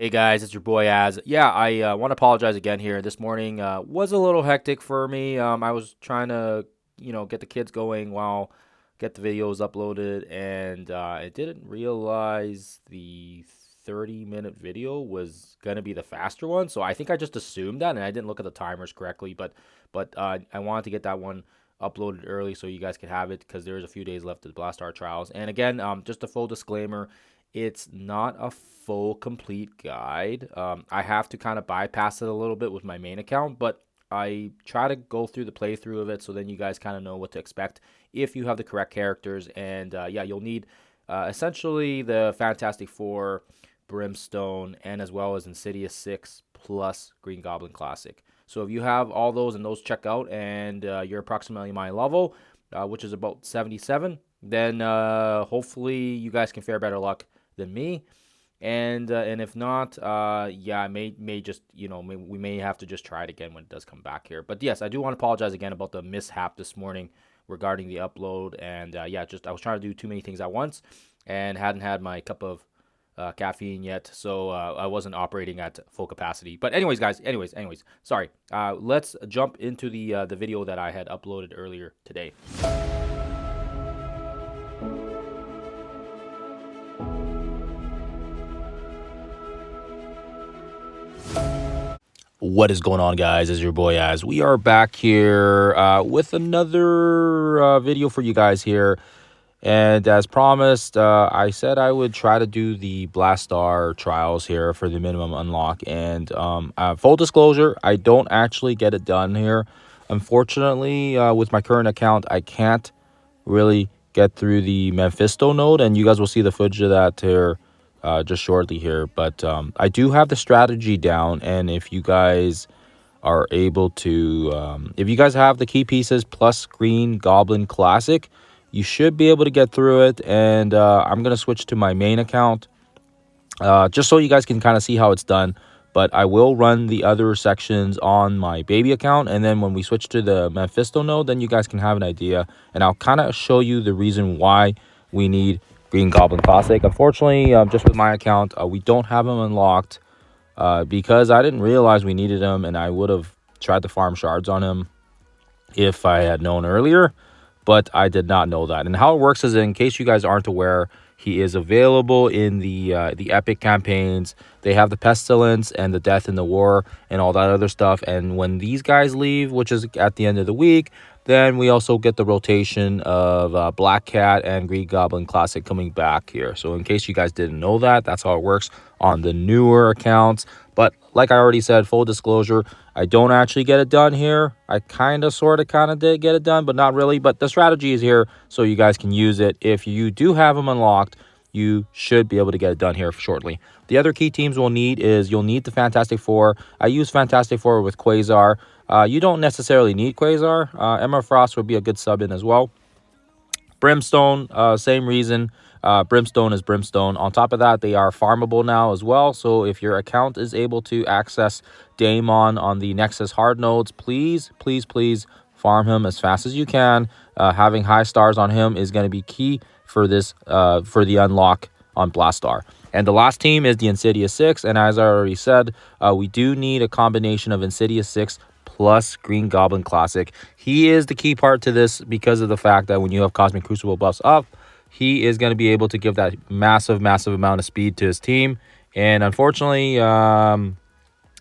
Hey guys, it's your boy Az. Yeah, I want to apologize again here. This morning was a little hectic for me. I was trying to, get the kids going while get the videos uploaded, and I didn't realize the 30-minute video was gonna be the faster one. So I think I just assumed that, and I didn't look at the timers correctly. But I wanted to get that one uploaded early so you guys could have it because there's a few days left of the Blastaar trials. And again, just a full disclaimer. It's not a full complete guide. I have to kind of bypass it a little bit with my main account, but I try to go through the playthrough of it so then you guys kind of know what to expect if you have the correct characters. And yeah, you'll need essentially the Fantastic Four, Brimstone, and as well as Insidious 6 plus Green Goblin Classic. So if you have all those and those check out and you're approximately my level, which is about 77, then hopefully you guys can fare better luck than me. And if not, yeah, I may just we may have to just try it again when it does come back here. But yes, I do want to apologize again about the mishap this morning regarding the upload. And yeah, just I was trying to do too many things at once and hadn't had my cup of caffeine yet, so I wasn't operating at full capacity. But anyways, guys, anyways, sorry. Let's jump into the video that I had uploaded earlier today. What is going on, guys? Is your boy Az. We are back here with another video for you guys here. And as promised, I said I would try to do the Blastaar trials here for the minimum unlock. And full disclosure, I don't actually get it done here. Unfortunately, with my current account, I can't really get through the Mephisto node. And you guys will see the footage of that here just shortly here. But I do have the strategy down, and if you guys are able to if you guys have the key pieces plus Green Goblin Classic, you should be able to get through it. And I'm gonna switch to my main account just so you guys can kind of see how it's done. But I will run the other sections on my baby account, and then when we switch to the Mephisto node, then you guys can have an idea, and I'll kind of show you the reason why we need Green Goblin Classic. Unfortunately, just with my account, we don't have them unlocked because I didn't realize we needed them, and I would have tried to farm shards on him if I had known earlier, but I did not know that. And how it works is, in case you guys aren't aware, he is available in the epic campaigns. They have the Pestilence and the Death in the War and all that other stuff. And when these guys leave, which is at the end of the week, then we also get the rotation of Black Cat and Green Goblin Classic coming back here. So in case you guys didn't know that, that's how it works on the newer accounts. But like I already said, full disclosure, I don't actually get it done here. I kind of did get it done, but not really. But the strategy is here so you guys can use it. If you do have them unlocked, you should be able to get it done here shortly. The other key teams we'll need is you'll need the Fantastic Four. I use Fantastic Four with Quasar. You don't necessarily need Quasar. Emma Frost would be a good sub in as well. Brimstone, same reason. Brimstone is Brimstone. On top of that, they are farmable now as well. So if your account is able to access Daemon on the Nexus hard nodes, please farm him as fast as you can. Having high stars on him is going to be key for this for the unlock on Blastaar. And the last team is the Insidious 6. And as I already said, we do need a combination of Insidious 6 plus Green Goblin Classic. He is the key part to this because of the fact that when you have Cosmic Crucible buffs up, he is going to be able to give that massive amount of speed to his team. And unfortunately,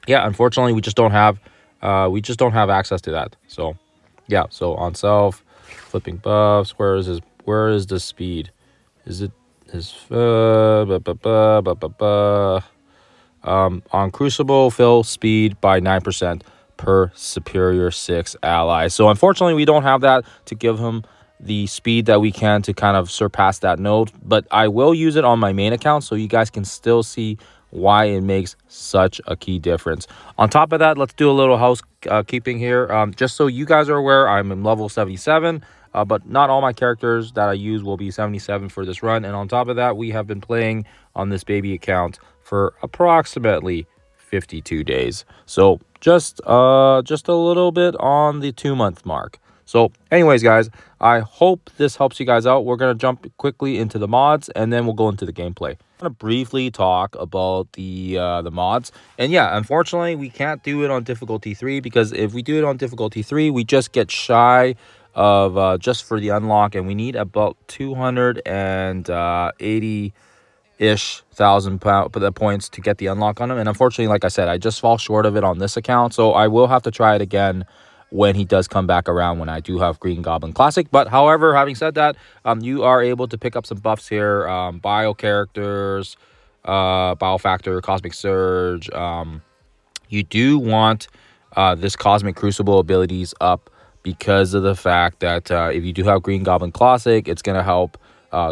unfortunately, we just don't have access to that. So yeah, so on self, flipping buffs, where is the speed? Is it his on Crucible, fill speed by 9% per superior 6 ally. So unfortunately, we don't have that to give him the speed that we can to kind of surpass that node, but I will use it on my main account so you guys can still see why it makes such a key difference. On top of that, let's do a little housekeeping here. Just so you guys are aware, I'm in level 77, but not all my characters that I use will be 77 for this run. And on top of that, we have been playing on this baby account for approximately 52 days. So just a little bit on the 2-month mark. So anyways, guys, I hope this helps you guys out. We're going to jump quickly into the mods, and then we'll go into the gameplay. I'm going to briefly talk about the mods. And yeah, unfortunately, we can't do it on difficulty 3, because if we do it on difficulty 3, we just get shy of just for the unlock, and we need about 280 ish thousand points to get the unlock on him. And unfortunately, like I said, I just fall short of it on this account, so I will have to try it again when he does come back around, when I do have Green Goblin Classic. But however, having said that, you are able to pick up some buffs here, bio characters, bio factor, cosmic surge. You do want this Cosmic Crucible abilities up, because of the fact that if you do have Green Goblin Classic, it's going to help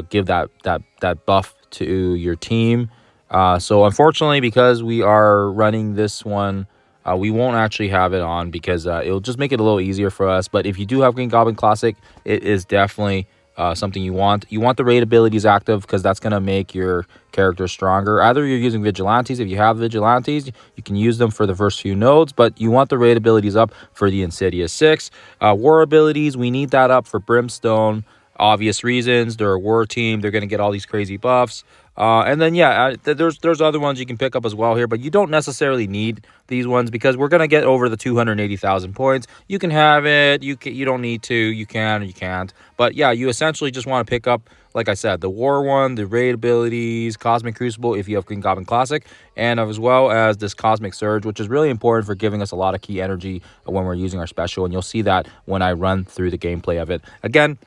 give that buff to your team. So unfortunately, because we are running this one, we won't actually have it on, because it'll just make it a little easier for us. But if you do have Green Goblin Classic, it is definitely something you want. You want the raid abilities active, because that's going to make your character stronger. Either you're using Vigilantes. If you have Vigilantes, you can use them for the first few nodes, but you want the raid abilities up for the Insidious 6. War abilities, we need that up for Brimstone. Obvious reasons. They're a war team. They're going to get all these crazy buffs. And then, yeah, there's other ones you can pick up as well here, but you don't necessarily need these ones, because we're going to get over the 280,000 points. You can have it. You don't need to. You can or you can't. But, yeah, you essentially just want to pick up, like I said, the war one, the raid abilities, Cosmic Crucible if you have Green Goblin Classic, and as well as this Cosmic Surge, which is really important for giving us a lot of key energy when we're using our special. And you'll see that when I run through the gameplay of it. Again,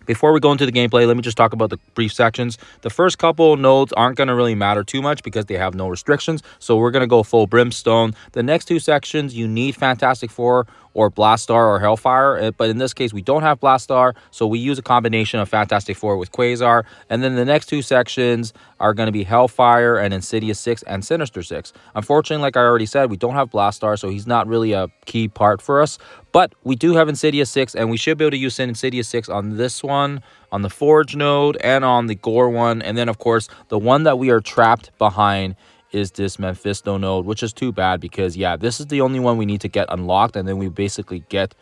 before we go into the gameplay, let me just talk about the brief sections. The first couple nodes aren't going to really matter too much, because they have no restrictions. So we're going to go full Brimstone. The next two sections, you need Fantastic Four or Blastaar or Hellfire. But in this case, we don't have Blastaar, so we use a combination of Fantastic Four with Quasar. And then the next two sections are going to be Hellfire and Insidious 6 and Sinister 6. Unfortunately, like I already said, we don't have Blastaar, so he's not really a key part for us. But we do have Insidious 6, and we should be able to use Insidious 6 on this one, on the Forge node, and on the Gore one. And then, of course, the one that we are trapped behind is this Mephisto node, which is too bad, because, yeah, this is the only one we need to get unlocked, and then we basically get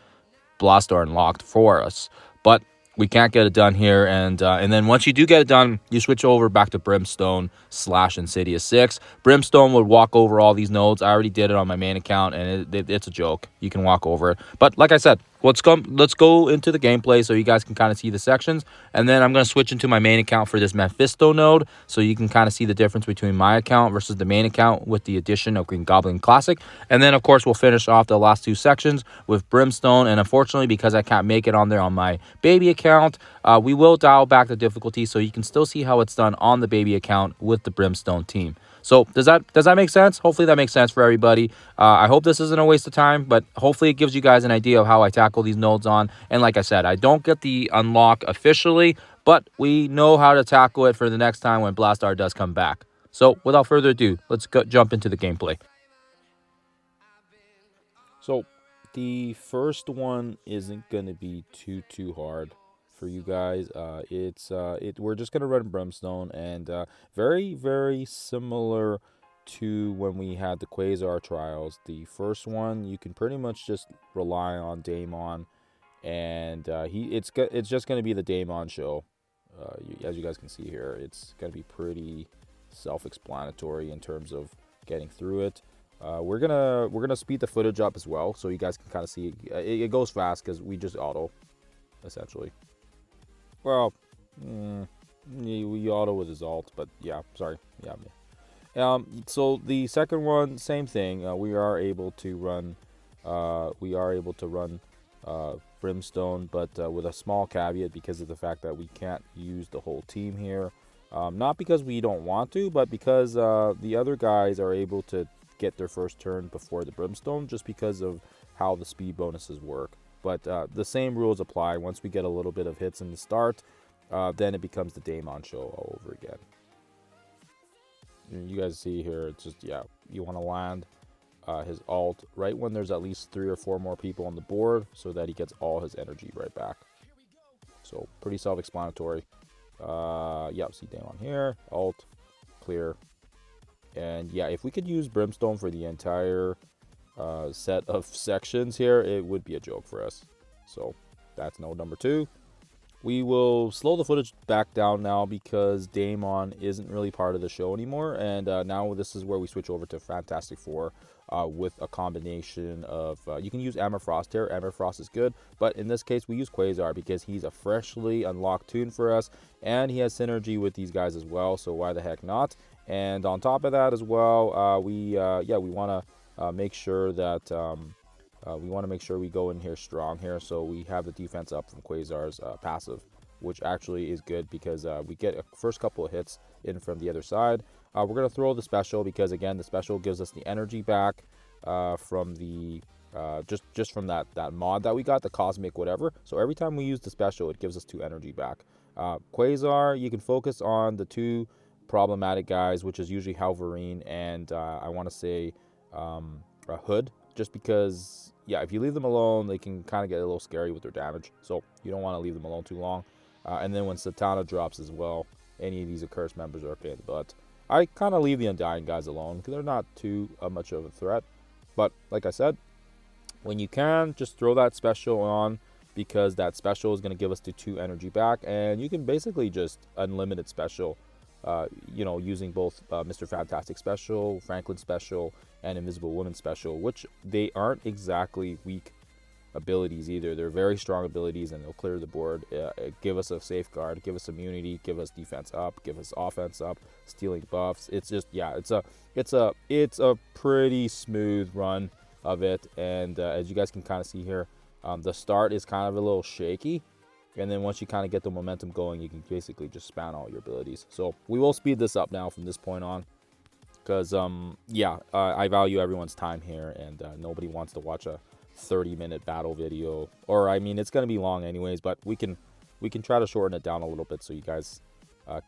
Blastaar unlocked for us. But we can't get it done here, and then once you do get it done, you switch over back to Brimstone / Insidious 6. Brimstone would walk over all these nodes. I already did it on my main account, and it's a joke. You can walk over it. But like I said, let's go into the gameplay so you guys can kind of see the sections, and then I'm going to switch into my main account for this Mephisto node, so you can kind of see the difference between my account versus the main account with the addition of Green Goblin Classic. And then, of course, we'll finish off the last two sections with Brimstone. And unfortunately, because I can't make it on there on my baby account, we will dial back the difficulty so you can still see how it's done on the baby account with the Brimstone team. So does that make sense? Hopefully that makes sense for everybody. I hope this isn't a waste of time, but hopefully it gives you guys an idea of how I tackle these nodes on. And like I said, I don't get the unlock officially, but we know how to tackle it for the next time when Blastaar does come back. So without further ado, let's jump into the gameplay. So the first one isn't going to be too hard for you guys. We're just going to run Brimstone, and very similar to when we had the Quasar trials. The first one, you can pretty much just rely on Daemon, and it's just going to be the Daemon show. As you guys can see here, it's going to be pretty self-explanatory in terms of getting through it. We're gonna speed the footage up as well, so you guys can kind of see it goes fast because we just auto, essentially. Well, we auto with his ult, but yeah, sorry, yeah. So the second one, same thing. We are able to run, Brimstone, but with a small caveat because of the fact that we can't use the whole team here. Not because we don't want to, but because the other guys are able to get their first turn before the Brimstone, just because of how the speed bonuses work. But the same rules apply. Once we get a little bit of hits in the start, then it becomes the Daemon show all over again. And you guys see here, it's just, yeah, you want to land his ult right when there's at least 3 or 4 more people on the board, so that he gets all his energy right back. So pretty self-explanatory. Yeah, see Daemon here, ult, clear. And yeah, if we could use Brimstone for the entire set of sections here, it would be a joke for us. So That's node number 2. We will slow the footage back down now because Daemon isn't really part of the show anymore. And now this is where we switch over to Fantastic Four with a combination of... you can use Emma Frost here. Emma Frost is good. But in this case, we use Quasar because he's a freshly unlocked toon for us. And he has synergy with these guys as well. So why the heck not? And on top of that as well, we want to make sure that... we want to make sure we go in here strong here, so we have the defense up from Quasar's passive, which actually is good because we get a first couple of hits in from the other side. We're going to throw the special because, again, the special gives us the energy back from the just from that mod that we got, the cosmic whatever. So every time we use the special, it gives us 2 energy back. Quasar, you can focus on the 2 problematic guys, which is usually Halvarine and I want to say Hood, just because, yeah, if you leave them alone, they can kind of get a little scary with their damage. So you don't want to leave them alone too long. And then when Satana drops as well, any of these accursed members are okay. But I kind of leave the Undying guys alone because they're not too much of a threat. But like I said, when you can, just throw that special on because that special is going to give us the 2 energy back. And you can basically just unlimited special, using both Mr. Fantastic special, Franklin special, and Invisible Woman special, which they aren't exactly weak abilities either. They're very strong abilities, and they'll clear the board, give us a safeguard, give us immunity, give us defense up, give us offense up, stealing buffs. It's just, yeah, it's a pretty smooth run of it. And as you guys can kind of see here, the start is kind of a little shaky. And then once you kind of get the momentum going, you can basically just span all your abilities. So we will speed this up now from this point on. Because, I value everyone's time here. And nobody wants to watch a 30-minute battle video. Or, I mean, it's going to be long anyways. But we can try to shorten it down a little bit so you guys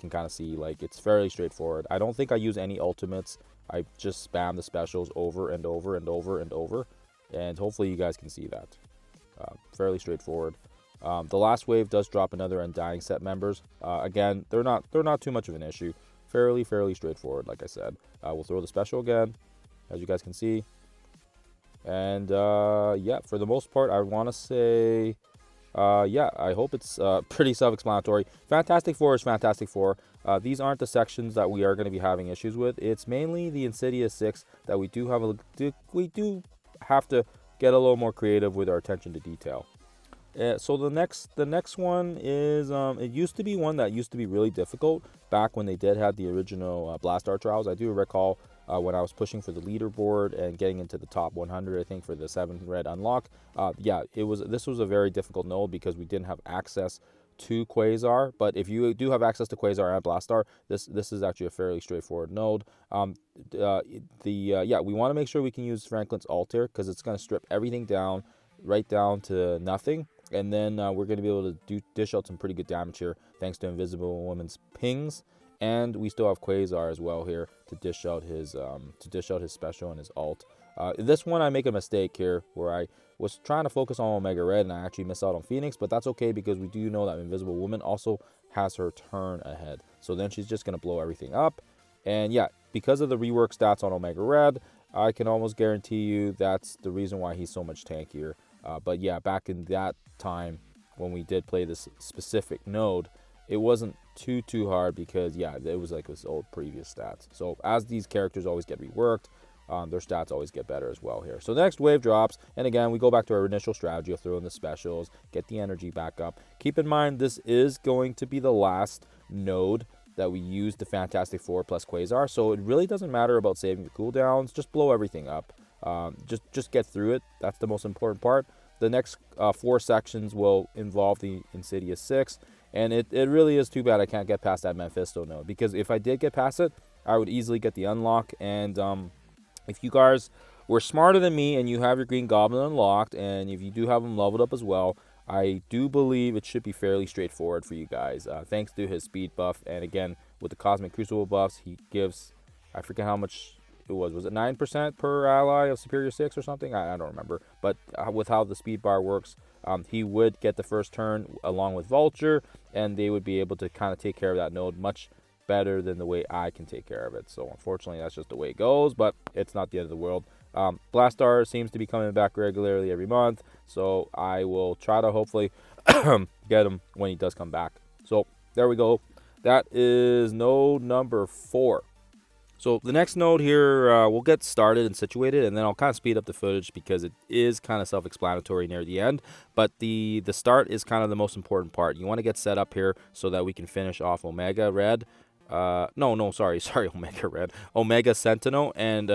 can kind of see. Like, it's fairly straightforward. I don't think I use any ultimates. I just spam the specials over and over and over and over. And hopefully you guys can see that. Fairly straightforward. The last wave does drop another Undying set members. Again, they're not too much of an issue. Fairly straightforward, like I said. We'll throw the special again, as you guys can see. And yeah, for the most part, I want to say, I hope it's pretty self-explanatory. Fantastic Four is Fantastic Four. These aren't the sections that we are going to be having issues with. It's mainly the Insidious 6 that we do have to get a little more creative with our attention to detail. So the next one is it used to be one that used to be really difficult back when they did have the original Blastaar trials. I do recall when I was pushing for the leaderboard and getting into the top 100, I think, for the 7 red unlock. This was a very difficult node because we didn't have access to Quasar. But if you do have access to Quasar and Blastaar, this is actually a fairly straightforward node. We want to make sure we can use Franklin's altar because it's going to strip everything down, right down to nothing. And then we're going to be able to dish out some pretty good damage here thanks to Invisible Woman's pings. And we still have Quasar as well here to dish out his special and his ult. This one I make a mistake here where I was trying to focus on Omega Red and I actually miss out on Phoenix, but that's okay because we do know that Invisible Woman also has her turn ahead. So then she's just going to blow everything up. And yeah, because of the rework stats on Omega Red, I can almost guarantee you that's the reason why he's so much tankier. But yeah, back in that time when we did play this specific node, it wasn't too hard because, yeah, it was like his old previous stats. So as these characters always get reworked, their stats always get better as well here. So the next wave drops, and again, we go back to our initial strategy of throwing the specials, get the energy back up. Keep in mind, this is going to be the last node that we use the Fantastic Four plus Quasar, so it really doesn't matter about saving the cooldowns. Just blow everything up. Just get through it. That's the most important part. The next 4 sections will involve the Insidious 6, and it really is too bad I can't get past that Mephisto node, because if I did get past it, I would easily get the unlock. And if you guys were smarter than me and you have your Green Goblin unlocked, and if you do have him leveled up as well, I do believe it should be fairly straightforward for you guys, thanks to his speed buff. And again, with the Cosmic Crucible buffs, he gives, I forget how much it was it 9% per ally of Superior 6 or something? I don't remember. But with how the speed bar works, he would get the first turn along with Vulture, and they would be able to kind of take care of that node much better than the way I can take care of it. So unfortunately, that's just the way it goes, but it's not the end of the world. Blastaar seems to be coming back regularly every month, so I will try to hopefully get him when he does come back. So there we go. That is node number 4. So the next node here, we'll get started and situated, and then I'll kind of speed up the footage because it is kind of self-explanatory near the end. But the start is kind of the most important part. You want to get set up here so that we can finish off Omega Red. Sorry, Omega Red, Omega Sentinel, and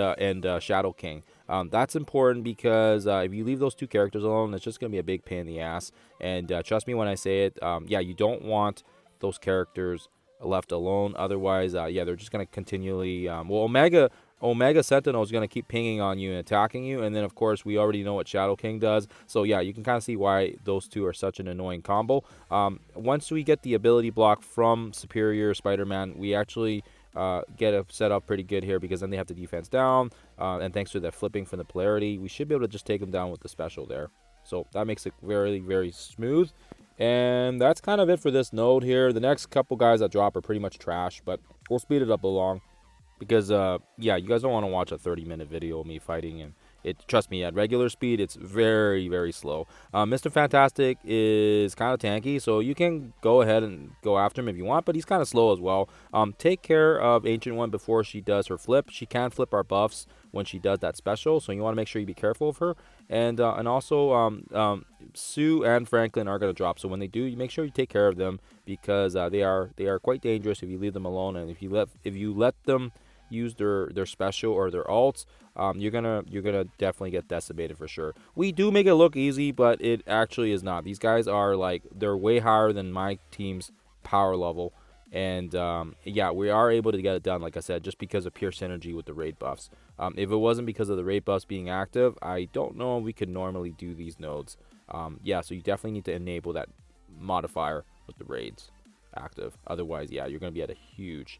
Shadow King. That's important because if you leave those 2 characters alone, it's just gonna be a big pain in the ass. And trust me when I say it. Yeah, you don't want those characters left alone. Otherwise, yeah, they're just gonna continually. Well, Omega Sentinel is gonna keep pinging on you and attacking you, and then of course we already know what Shadow King does. So yeah, you can kind of see why those 2 are such an annoying combo. Once we get the ability block from Superior Spider-Man, we actually get it set up pretty good here because then they have the defense down, and thanks to that flipping from the polarity, we should be able to just take them down with the special there. So that makes it very, very smooth. And that's kind of it for this node here. The next couple guys that drop are pretty much trash, but we'll speed it up along because, yeah, you guys don't want to watch a 30-minute video of me fighting, and trust me, at regular speed, it's very, very slow. Mr. Fantastic is kind of tanky, so you can go ahead and go after him if you want, but he's kind of slow as well. Take care of Ancient One before she does her flip. She can flip our buffs when she does that special, so you want to make sure you be careful of her. And also, Sue and Franklin are going to drop, so when they do, you make sure you take care of them because they are quite dangerous if you leave them alone, and if you let them use their special or their alts, you're gonna definitely get decimated for sure. We do make it look easy, but it actually is not. These guys are like, they're way higher than my team's power level, and yeah, we are able to get it done, like I said, just because of pure synergy with the raid buffs. If it wasn't because of the raid buffs being active, I don't know if we could normally do these nodes. Yeah, so you definitely need to enable that modifier with the raids active. Otherwise, yeah, you're gonna be at a huge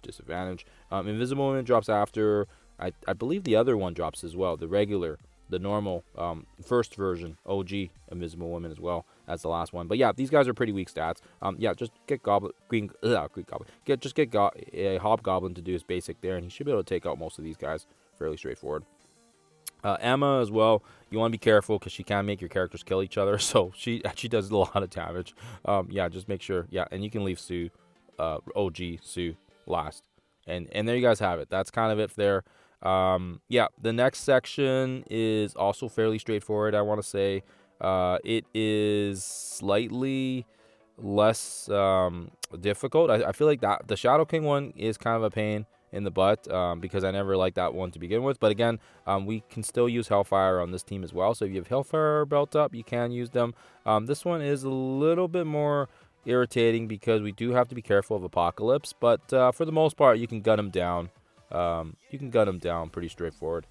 disadvantage. Invisible Woman drops after. I believe the other one drops as well. The normal first version OG Invisible Woman as well. That's the last one. But yeah, these guys are pretty weak stats. Yeah, just get Green Goblin. Get a Hobgoblin to do his basic there, and he should be able to take out most of these guys. Fairly straightforward. Emma as well, you want to be careful because she can make your characters kill each other, so she actually does a lot of damage. Yeah, just make sure. Yeah, and you can leave Sue, OG Sue last, and there you guys have it. That's kind of it there. Yeah, the next section is also fairly straightforward. I want to say it is slightly less difficult. I feel like that the Shadow King one is kind of a pain in the butt because I never liked that one to begin with. But again, we can still use Hellfire on this team as well. So if you have Hellfire built up, you can use them. This one is a little bit more irritating because we do have to be careful of Apocalypse. But for the most part, you can gun him down. You can gun him down pretty straightforward.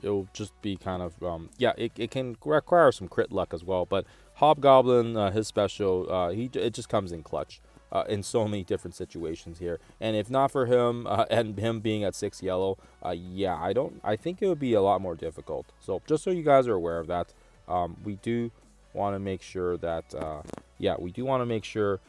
It'll just be kind of, yeah, it can require some crit luck as well. But Hobgoblin, his special, it just comes in clutch in so many different situations here. And if not for him and him being at 6 yellow, yeah, I think it would be a lot more difficult. So just so you guys are aware of that, we do want to make sure that, yeah, we do want to make sure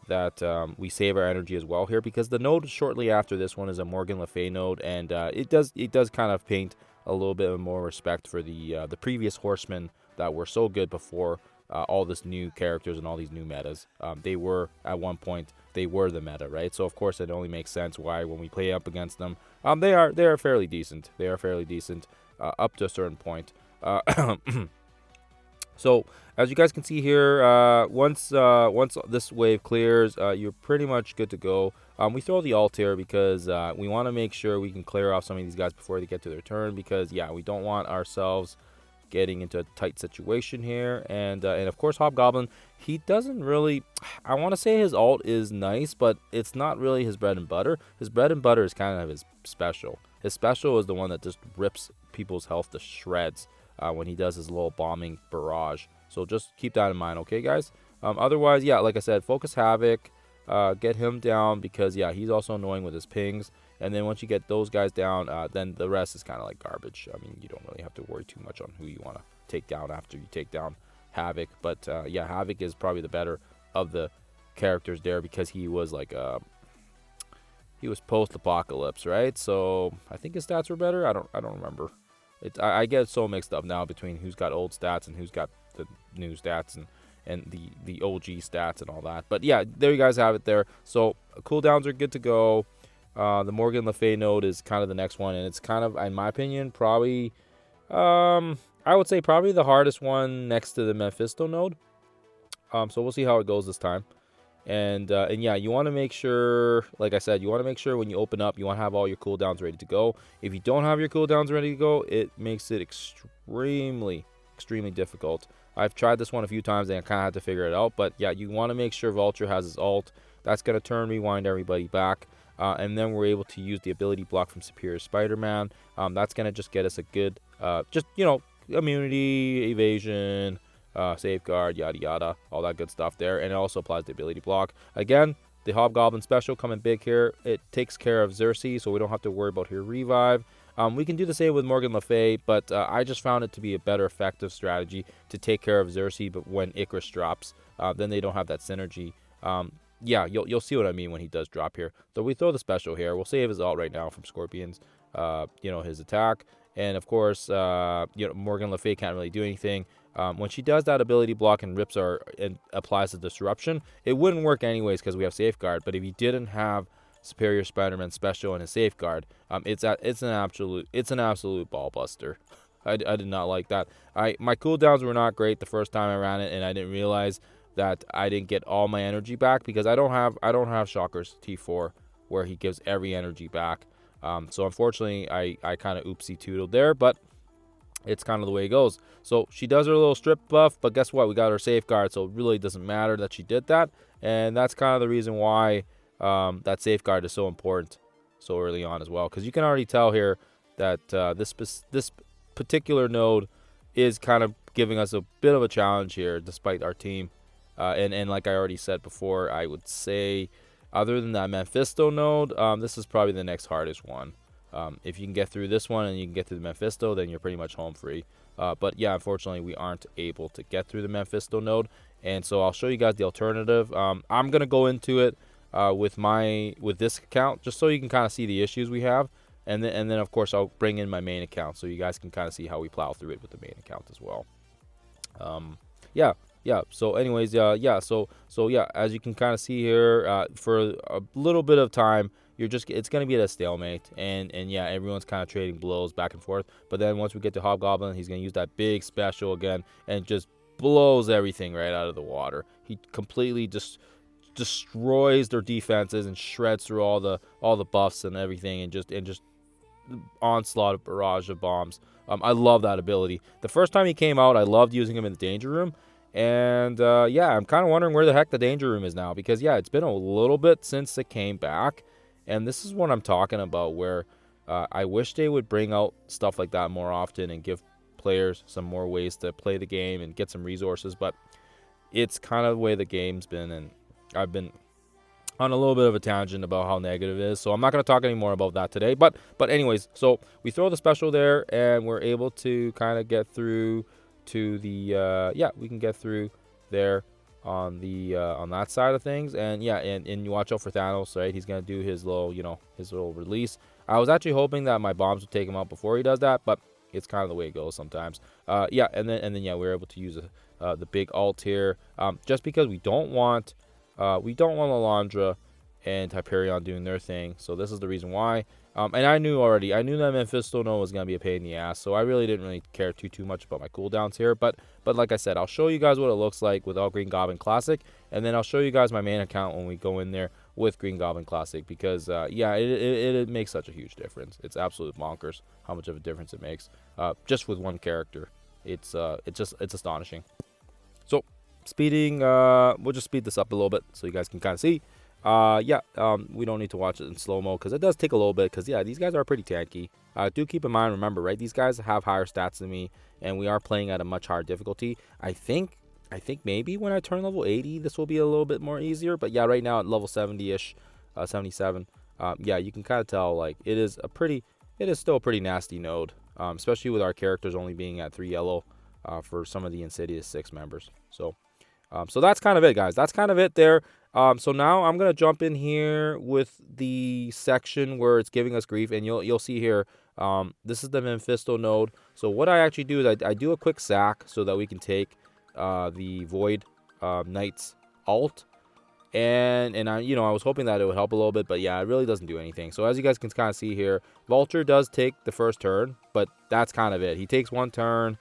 that we save our energy as well here, because the node shortly after this one is a Morgan Le Fay node, and it does kind of paint a little bit more respect for the previous horsemen that were so good before all this new characters and all these new metas. They were at one point, they were the meta, right? So of course it only makes sense why when we play up against them, they are fairly decent. They are fairly decent up to a certain point. So as you guys can see here, once this wave clears, you're pretty much good to go. We throw the ult here because we want to make sure we can clear off some of these guys before they get to their turn, because yeah, we don't want ourselves getting into a tight situation here. And of course Hobgoblin, he doesn't really, I want to say his ult is nice, but it's not really his bread and butter. His bread and butter is kind of his special. His special is the one that just rips people's health to shreds when he does his little bombing barrage. So just keep that in mind, okay guys? Otherwise, yeah, like I said, focus Havoc, get him down, because yeah, he's also annoying with his pings. And then once you get those guys down, then the rest is kind of like garbage. I mean, you don't really have to worry too much on who you want to take down after you take down Havoc. But yeah, Havoc is probably the better of the characters there, because he was like he was post-apocalypse, right? So I think his stats were better. I don't remember. I get so mixed up now between who's got old stats and who's got the new stats and the OG stats and all that. But yeah, there you guys have it there. So cooldowns are good to go. The Morgan Le Fay node is kind of the next one, and it's kind of, in my opinion, probably I would say probably the hardest one next to the Mephisto node. So we'll see how it goes this time. And yeah, you want to make sure, like I said, you want to make sure when you open up, you want to have all your cooldowns ready to go. If you don't have your cooldowns ready to go, it makes it extremely difficult. I've tried this one a few times and I kind of had to figure it out. But yeah, you want to make sure Vulture has his ult. That's going to turn rewind everybody back. And then we're able to use the ability block from Superior Spider-Man. That's going to just get us a good, just, you know, immunity, evasion, safeguard, yada yada, all that good stuff there. And it also applies the ability block. Again, the Hobgoblin special coming big here. It takes care of Xerxes, so we don't have to worry about her revive. We can do the same with Morgan Le Fay, but I just found it to be a better effective strategy to take care of Xerxes, but when Icarus drops, then they don't have that synergy. Yeah, you'll see what I mean when he does drop here. So we throw the special here. We'll save his ult right now from Scorpions, you know, his attack. And of course, you know, Morgan Le Fay can't really do anything. When she does that ability block and rips our and applies the disruption, it wouldn't work anyways because we have safeguard. But if you didn't have Superior Spider-Man special and a safeguard, it's an absolute ball buster. I did not like that. My cooldowns were not great the first time I ran it, and I didn't realize that I didn't get all my energy back because I don't have Shocker's T4 where he gives every energy back. So unfortunately, I kind of oopsie toodled there, but it's kind of the way it goes. So she does her little strip buff, but guess what? We got her safeguard, so it really doesn't matter that she did that. And that's kind of the reason why that safeguard is so important so early on as well. Because you can already tell here that this particular node is kind of giving us a bit of a challenge here, despite our team. And like I already said before, I would say, other than that Mephisto node, this is probably the next hardest one. If you can get through this one and you can get through the Mephisto, then you're pretty much home free. But yeah, unfortunately, we aren't able to get through the Mephisto node. And so I'll show you guys the alternative. I'm going to go into it with this account, just so you can kind of see the issues we have. And then, of course, I'll bring in my main account so you guys can kind of see how we plow through it with the main account as well. Yeah. So anyways, yeah. So yeah, as you can kind of see here, for a little bit of time, it's gonna be at a stalemate, and yeah, everyone's kind of trading blows back and forth. But then once we get to Hobgoblin, he's gonna use that big special again and just blows everything right out of the water. He completely just destroys their defenses and shreds through all the buffs and everything, and just onslaught of barrage of bombs. I love that ability. The first time he came out, I loved using him in the danger room. And yeah, I'm kind of wondering where the heck the danger room is now, because yeah, it's been a little bit since it came back. And this is what I'm talking about, where I wish they would bring out stuff like that more often and give players some more ways to play the game and get some resources. But it's kind of the way the game's been, and I've been on a little bit of a tangent about how negative it is. So I'm not going to talk anymore about that today. But anyways, so we throw the special there, and we're able to kind of get through to the yeah, we can get through there on the on that side of things. And yeah, and you watch out for Thanos, right? He's gonna do his little, you know, his little release. I was actually hoping that my bombs would take him out before he does that, but it's kind of the way it goes sometimes. Yeah, and then yeah, we're able to use the big ult here, just because we don't want Alondra and Hyperion doing their thing. So this is the reason why. And I knew that Mephisto node was going to be a pain in the ass, so I really didn't really care too much about my cooldowns here. But like I said, I'll show you guys what it looks like without Green Goblin Classic, and then I'll show you guys my main account when we go in there with Green Goblin Classic, because yeah, it makes such a huge difference. It's absolute bonkers how much of a difference it makes, just with one character. It's astonishing. So speeding, we'll just speed this up a little bit so you guys can kind of see. Yeah, we don't need to watch it in slow-mo because it does take a little bit, because yeah, these guys are pretty tanky. Do keep in mind, remember, right, these guys have higher stats than me, and we are playing at a much higher difficulty. I think maybe when I turn level 80, this will be a little bit more easier, but yeah, right now at level 70-ish, 77, yeah, you can kind of tell, like, it is still a pretty nasty node, especially with our characters only being at 3 yellow, for some of the Insidious 6 members. So that's kind of it, guys. That's kind of it there. So now I'm gonna jump in here with the section where it's giving us grief, and you'll see here. This is the Mephisto node. So what I actually do is I do a quick sack so that we can take the Void Knight's alt, and I I was hoping that it would help a little bit, but yeah, it really doesn't do anything. So as you guys can kind of see here, Vulture does take the first turn, but that's kind of it. He takes one turn,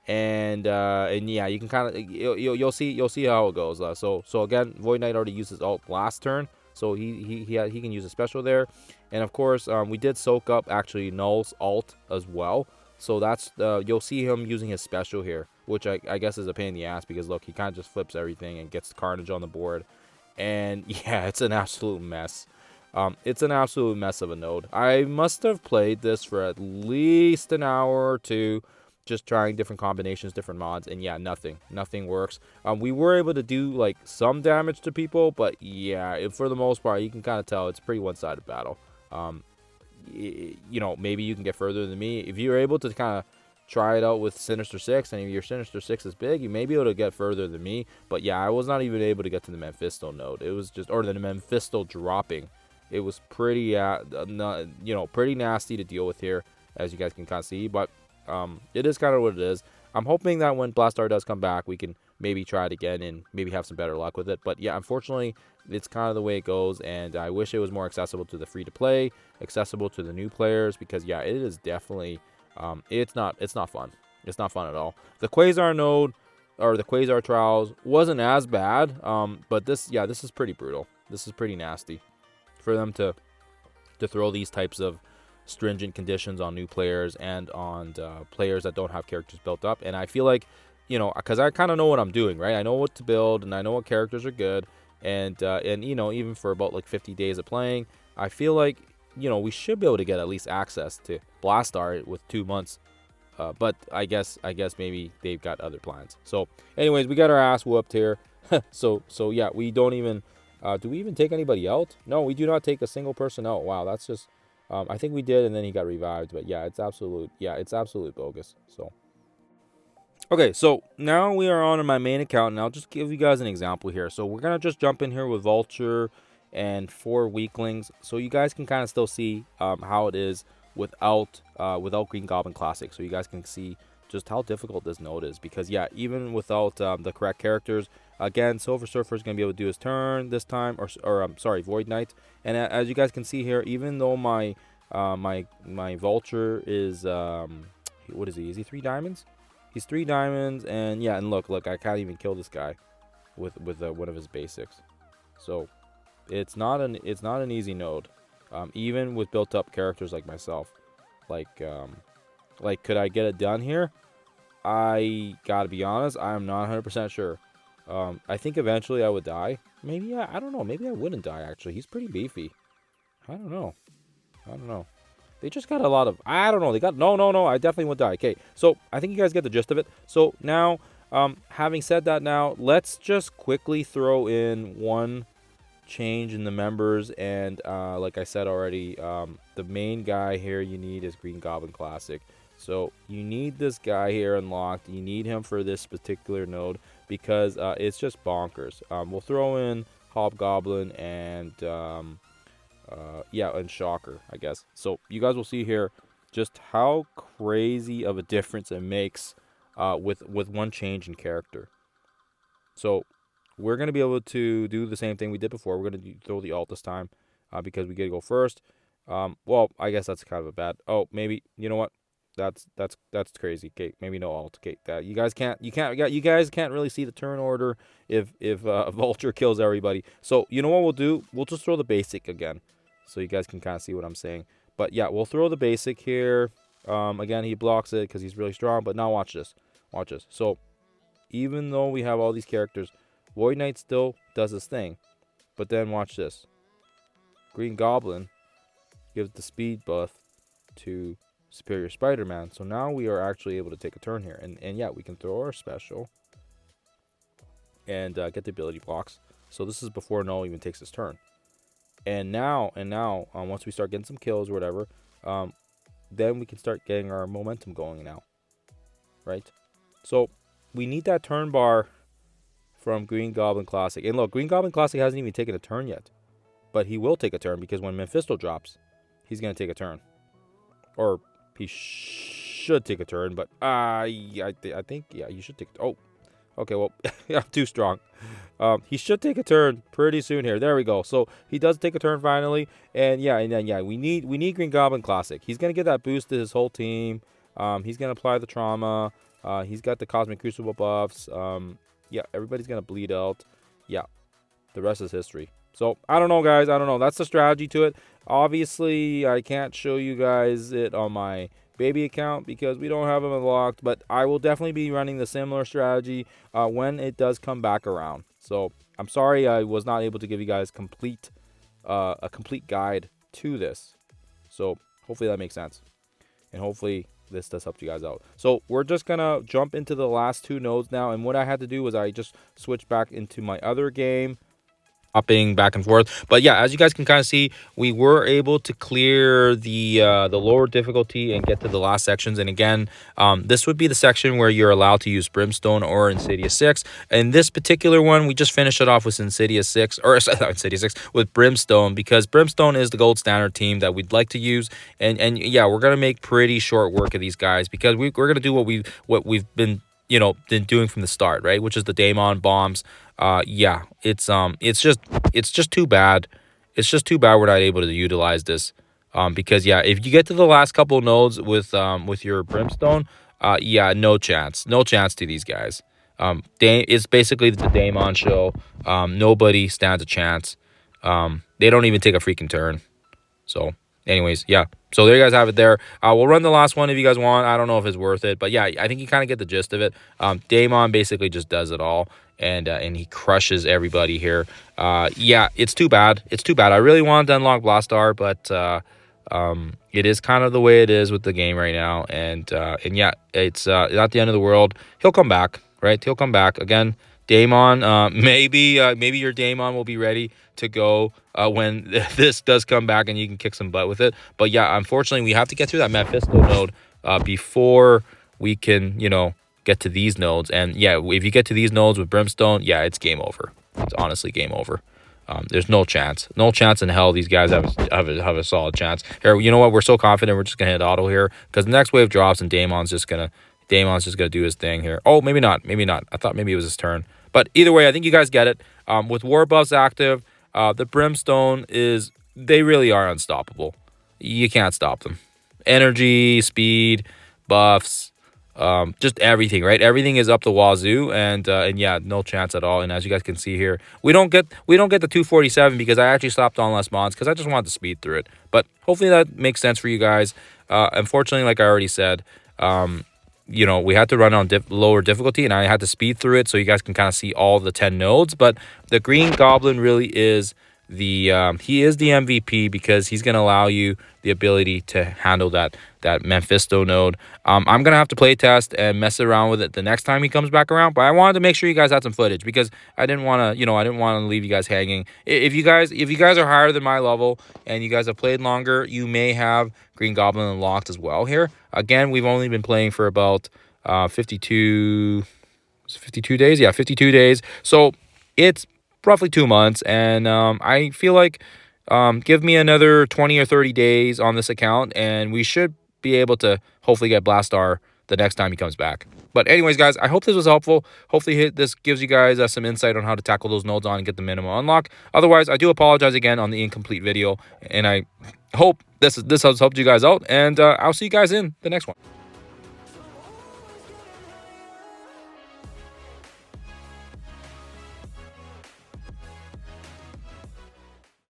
and yeah, you can kind of you'll see how it goes. So again, Void Knight already used his ult last turn, so he can use a special there, and of course we did soak up actually Null's ult as well. So that's you'll see him using his special here, which I guess is a pain in the ass because look, he kind of just flips everything and gets Carnage on the board. And yeah, it's an absolute mess. It's an absolute mess of a node. I must have played this for at least an hour or two, just trying different combinations, different mods, and yeah, nothing works. We were able to do like some damage to people, but yeah, for the most part, you can kind of tell it's a pretty one-sided battle. Maybe you can get further than me if you're able to kind of try it out with Sinister Six, and if your Sinister Six is big, you may be able to get further than me. But yeah, I was not even able to get to the Mephisto node. It was just, or the Mephisto dropping. It was pretty, pretty nasty to deal with here, as you guys can kind of see. But it is kind of what it is. I'm hoping that when Blastaar does come back, we can maybe try it again and maybe have some better luck with it. But yeah, unfortunately, it's kind of the way it goes, and I wish it was more accessible to the free-to-play, accessible to the new players, because yeah, it is definitely. It's not fun. It's not fun at all. The Quasar node or the Quasar trials wasn't as bad. But this is pretty brutal. This is pretty nasty for them to throw these types of stringent conditions on new players and on players that don't have characters built up. And I feel like, because I kind of know what I'm doing, right? I know what to build and I know what characters are good. And even for about like 50 days of playing, I feel like we should be able to get at least access to Blastaar with 2 months. But I guess maybe they've got other plans. So anyways, we got our ass whooped here. so yeah, we don't even do we even take anybody out? No, we do not take a single person out. Wow, that's just I think we did, and then he got revived. But yeah, it's absolute bogus. So okay, so now we are on my main account, and I'll just give you guys an example here. So we're gonna just jump in here with Vulture and 4 weaklings, so you guys can kind of still see how it is without Green Goblin Classic. So you guys can see just how difficult this node is, because yeah, even without the correct characters, again, Silver Surfer is gonna be able to do his turn this time, or I'm sorry, Void Knight. And as you guys can see here, even though my Vulture is what is he? Is he 3 diamonds? He's 3 diamonds, and yeah, and look, I can't even kill this guy with one of his basics. So it's not an easy node, even with built up characters like myself. Like could I get it done here? I gotta be honest, I am not 100% sure. I think eventually I would die. Maybe I don't know. Maybe I wouldn't die. Actually, he's pretty beefy. I don't know. They just got a lot of, I don't know. They got, no. I definitely would die. Okay, so I think you guys get the gist of it. So now, having said that, now let's just quickly throw in one change in the members. And like I said already, the main guy here you need is Green Goblin Classic. So you need this guy here unlocked. You need him for this particular node because it's just bonkers. We'll throw in Hobgoblin and and Shocker, I guess. So you guys will see here just how crazy of a difference it makes with one change in character. So we're going to be able to do the same thing we did before. We're going to throw the alt this time because we get to go first. Well, I guess that's kind of a bad. Oh, maybe, you know what? That's crazy. Okay, maybe no alt. Okay, you guys can't really see the turn order if Vulture kills everybody. So you know what we'll do? We'll just throw the basic again, so you guys can kind of see what I'm saying. But yeah, we'll throw the basic here. Again, he blocks it because he's really strong. But now watch this. So even though we have all these characters, Void Knight still does his thing. But then watch this. Green Goblin gives the speed buff to Superior Spider-Man. So now we are actually able to take a turn here. And yeah, we can throw our special and get the ability blocks. So this is before Null even takes his turn. And now, once we start getting some kills or whatever, then we can start getting our momentum going now. Right? So we need that turn bar from Green Goblin Classic. And look, Green Goblin Classic hasn't even taken a turn yet. But he will take a turn because when Mephisto drops, he's going to take a turn. Or he should take a turn, but I think, yeah, you should take a turn. Oh, okay, well, I'm too strong. He should take a turn pretty soon here. There we go. So he does take a turn finally. And then we need Green Goblin Classic. He's going to get that boost to his whole team. He's going to apply the trauma. He's got the Cosmic Crucible buffs. Yeah, everybody's going to bleed out. Yeah, the rest is history. So, I don't know, guys. I don't know. That's the strategy to it. Obviously, I can't show you guys it on my baby account because we don't have them unlocked. But I will definitely be running the similar strategy when it does come back around. So, I'm sorry I was not able to give you guys a complete guide to this. So, hopefully that makes sense. And hopefully this does help you guys out. So, we're just going to jump into the last two nodes now. And what I had to do was I just switched back into my other game. Hopping back and forth, but yeah, as you guys can kind of see, we were able to clear the lower difficulty and get to the last sections. And again, this would be the section where you're allowed to use Brimstone or Insidious 6. And this particular one, we just finished it off with Insidious 6, or Insidious 6 with Brimstone, because Brimstone is the gold standard team that we'd like to use. And yeah, we're gonna make pretty short work of these guys because we're gonna do what we've been doing from the start, right? Which is the Daemon bombs. Yeah, it's just too bad. It's just too bad we're not able to utilize this. Because yeah, if you get to the last couple of nodes with your Brimstone, yeah, no chance to these guys. It's basically the Daemon show. Nobody stands a chance. They don't even take a freaking turn. So, anyways, yeah. So there you guys have it there. We'll run the last one if you guys want. I don't know if it's worth it, but yeah, I think you kind of get the gist of it. Daemon basically just does it all, and he crushes everybody here. Yeah, it's too bad. It's too bad. I really wanted to unlock Blastaar, but it is kind of the way it is with the game right now. And yeah, it's not the end of the world. He'll come back, right? He'll come back again. Daemon, maybe your Daemon will be ready to go when this does come back and you can kick some butt with it. But yeah, unfortunately, we have to get through that Mephisto node before we can, get to these nodes. And yeah, if you get to these nodes with Brimstone, yeah, it's game over. It's honestly game over. There's no chance in hell these guys have a solid chance here. You know what? We're so confident we're just gonna hit auto here because the next wave drops and Daemon's just gonna do his thing here. Oh, maybe not. I thought maybe it was his turn. But either way, I think you guys get it. With war buffs active, the Brimstone they really are unstoppable. You can't stop them. Energy, speed, buffs, just everything, right? Everything is up the wazoo, and yeah, no chance at all. And as you guys can see here, we don't get the 247 because I actually slapped on less mods because I just wanted to speed through it. But hopefully that makes sense for you guys. Unfortunately, like I already said, we had to run on lower difficulty, and I had to speed through it so you guys can kind of see all the 10 nodes. But the Green Goblin really is the MVP because he's going to allow you the ability to handle that Mephisto node. I'm going to have to play test and mess around with it the next time he comes back around, but I wanted to make sure you guys had some footage because I didn't want to leave you guys hanging. If you guys are higher than my level and you guys have played longer, you may have Green Goblin unlocked as well here. Again, we've only been playing for about 52 days. Yeah, 52 days. So it's roughly 2 months, and I feel like give me another 20 or 30 days on this account, and we should be able to hopefully get Blastaar the next time he comes back. But anyways, guys, I hope this was helpful. Hopefully this gives you guys some insight on how to tackle those nodes on and get the minimum unlock. Otherwise, I do apologize again on the incomplete video, and I hope this has helped you guys out, and I'll see you guys in the next one.